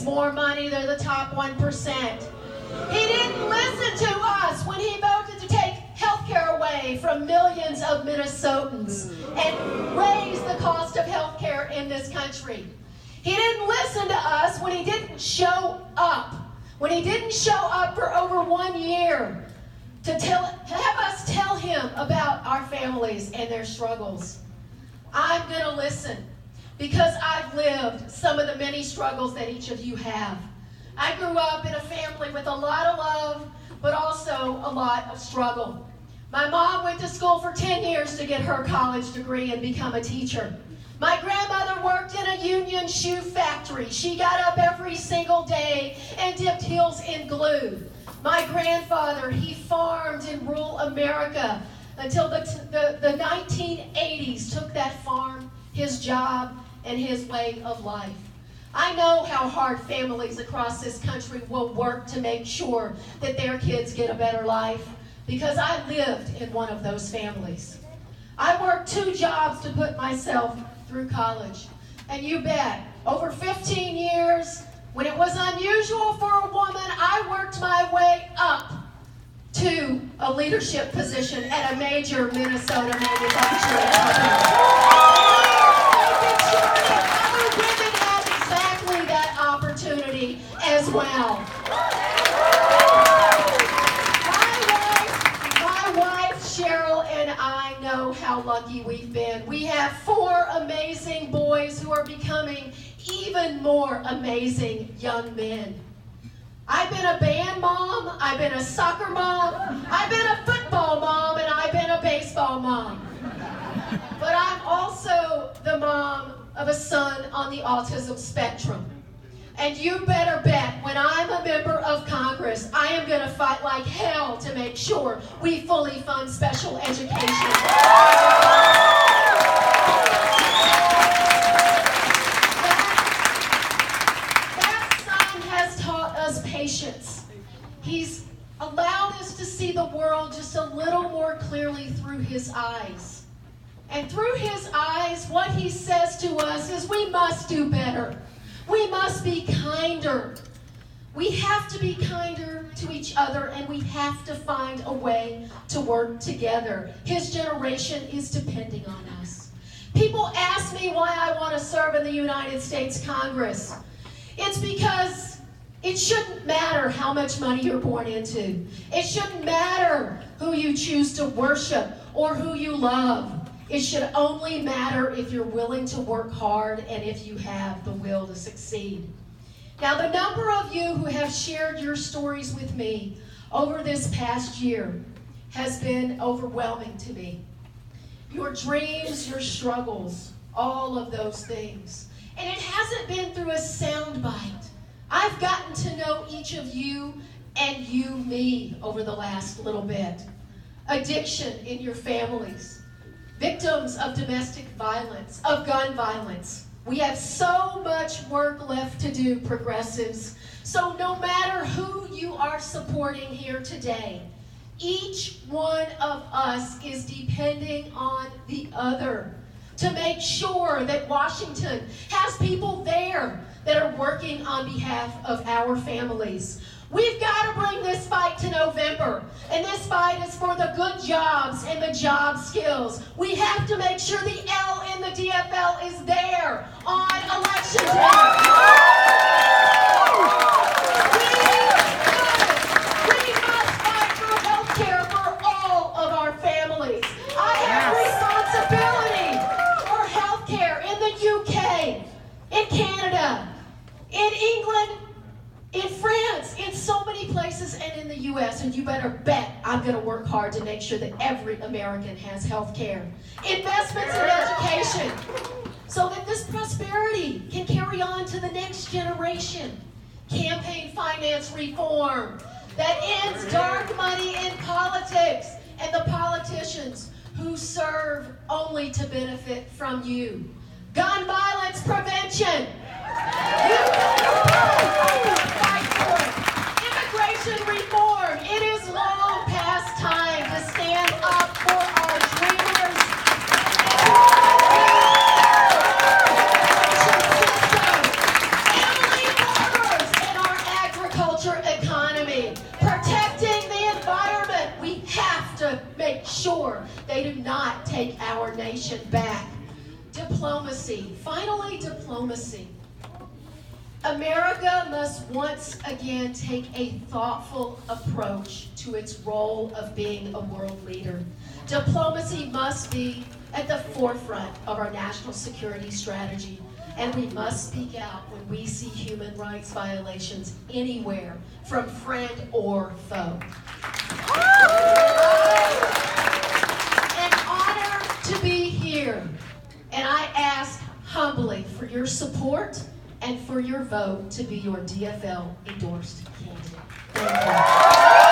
more money. They're the top 1%. He didn't listen to us when he voted to take health care away from millions of Minnesotans and raise the cost of health care in this country. He didn't listen to us when he didn't show up. When he didn't show up for over 1 year to have us tell him about our families and their struggles. I'm going to listen because I've lived some of the many struggles that each of you have. I grew up in a family with a lot of love, but also a lot of struggle. My mom went to school for 10 years to get her college degree and become a teacher. My grandmother worked in a union shoe factory. She got up every single day and dipped heels in glue. My grandfather, he farmed in rural America until the 1980s, took that farm, his job, and his way of life. I know how hard families across this country will work to make sure that their kids get a better life, because I lived in one of those families. I worked 2 jobs to put myself through college. And you bet, over 15 years, when it was unusual for a woman, I worked my way up to a leadership position at a major Minnesota manufacturing company. Making sure that other women had exactly that opportunity as well. My wife, Cheryl, and I know how lucky we've been. We have 4 amazing boys who are becoming even more amazing young men. I've been a band mom, I've been a soccer mom, I've been a football mom, and I've been a baseball mom. But I'm also the mom of a son on the autism spectrum. And you better bet, when I'm a member of Congress, I am going to fight like hell to make sure we fully fund special education. That son has taught us patience. He's allowed us to see the world just a little more clearly through his eyes. And through his eyes, what he says to us is we must do better. We must be kinder. We have to be kinder to each other, and we have to find a way to work together. His generation is depending on us. People ask me why I want to serve in the United States Congress. It's because it shouldn't matter how much money you're born into. It shouldn't matter who you choose to worship or who you love. It should only matter if you're willing to work hard and if you have the will to succeed. Now, the number of you who have shared your stories with me over this past year has been overwhelming to me. Your dreams, your struggles, all of those things. And it hasn't been through a soundbite. I've gotten to know each of you and you me over the last little bit. Addiction in your families. Victims of domestic violence, of gun violence. We have so much work left to do, progressives. So no matter who you are supporting here today, each one of us is depending on the other to make sure that Washington has people there that are working on behalf of our families. We've got to bring this fight to November, and this fight is for the good jobs and the job skills. We have to make sure the L in the DFL is there on election day. We must fight for health care for all of our families. I have responsibility for health care in the UK, in Canada, in England, in France, in so many places, and in the U.S., and you better bet I'm going to work hard to make sure that every American has health care. Investments in education, so that this prosperity can carry on to the next generation. Campaign finance reform that ends dark money in politics and the politicians who serve only to benefit from you. Gun violence prevention. Immigration reform. It is long past time to stand up for our dreamers. Family members. sure they do not take our nation back. Diplomacy. Finally, diplomacy. America must once again take a thoughtful approach to its role of being a world leader. Diplomacy must be at the forefront of our national security strategy, and we must speak out when we see human rights violations anywhere, from friend or foe. An honor to be here, and I ask humbly for your support and for your vote to be your DFL endorsed candidate. Thank you.